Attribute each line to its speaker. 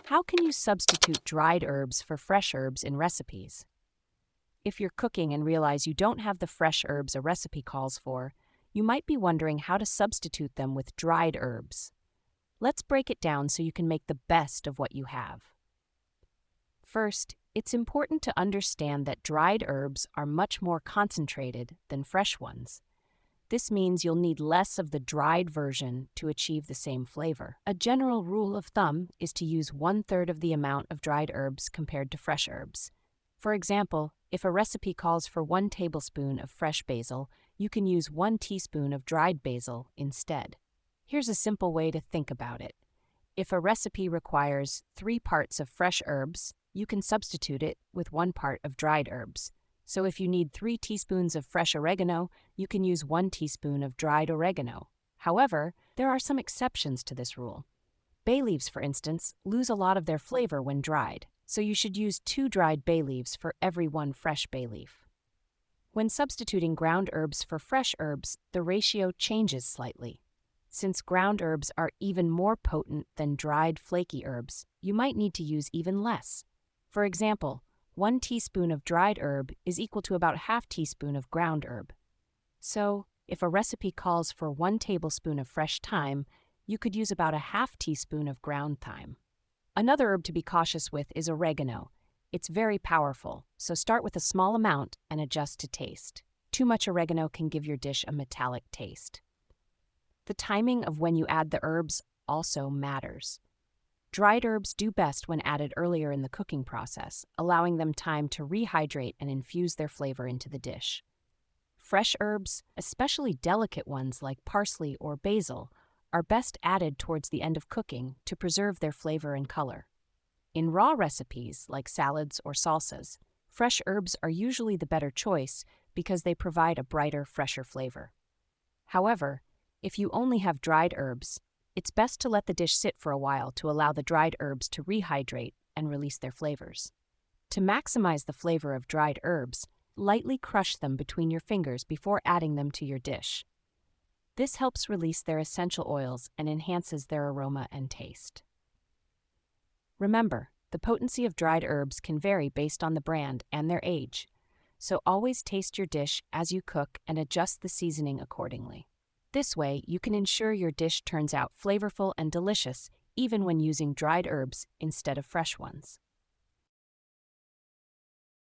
Speaker 1: How can you substitute dried herbs for fresh herbs in recipes? If you're cooking and realize you don't have the fresh herbs a recipe calls for, you might be wondering how to substitute them with dried herbs. Let's break it down so you can make the best of what you have. First, it's important to understand that dried herbs are much more concentrated than fresh ones. This means you'll need less of the dried version to achieve the same flavor. A general rule of thumb is to use 1/3 of the amount of dried herbs compared to fresh herbs. For example, if a recipe calls for 1 tablespoon of fresh basil, you can use 1 teaspoon of dried basil instead. Here's a simple way to think about it. If a recipe requires 3 parts of fresh herbs, you can substitute it with 1 part of dried herbs. So if you need 3 teaspoons of fresh oregano, you can use 1 teaspoon of dried oregano. However, there are some exceptions to this rule. Bay leaves, for instance, lose a lot of their flavor when dried, so you should use 2 dried bay leaves for every 1 fresh bay leaf. When substituting ground herbs for fresh herbs, the ratio changes slightly. Since ground herbs are even more potent than dried flaky herbs, you might need to use even less. For example, 1 teaspoon of dried herb is equal to about ½ teaspoon of ground herb. So, if a recipe calls for 1 tablespoon of fresh thyme, you could use about ½ teaspoon of ground thyme. Another herb to be cautious with is oregano. It's very powerful, so start with a small amount and adjust to taste. Too much oregano can give your dish a metallic taste. The timing of when you add the herbs also matters. Dried herbs do best when added earlier in the cooking process, allowing them time to rehydrate and infuse their flavor into the dish. Fresh herbs, especially delicate ones like parsley or basil, are best added towards the end of cooking to preserve their flavor and color. In raw recipes like salads or salsas, fresh herbs are usually the better choice because they provide a brighter, fresher flavor. However, if you only have dried herbs, it's best to let the dish sit for a while to allow the dried herbs to rehydrate and release their flavors. To maximize the flavor of dried herbs, lightly crush them between your fingers before adding them to your dish. This helps release their essential oils and enhances their aroma and taste. Remember, the potency of dried herbs can vary based on the brand and their age, so always taste your dish as you cook and adjust the seasoning accordingly. This way, you can ensure your dish turns out flavorful and delicious even when using dried herbs instead of fresh ones.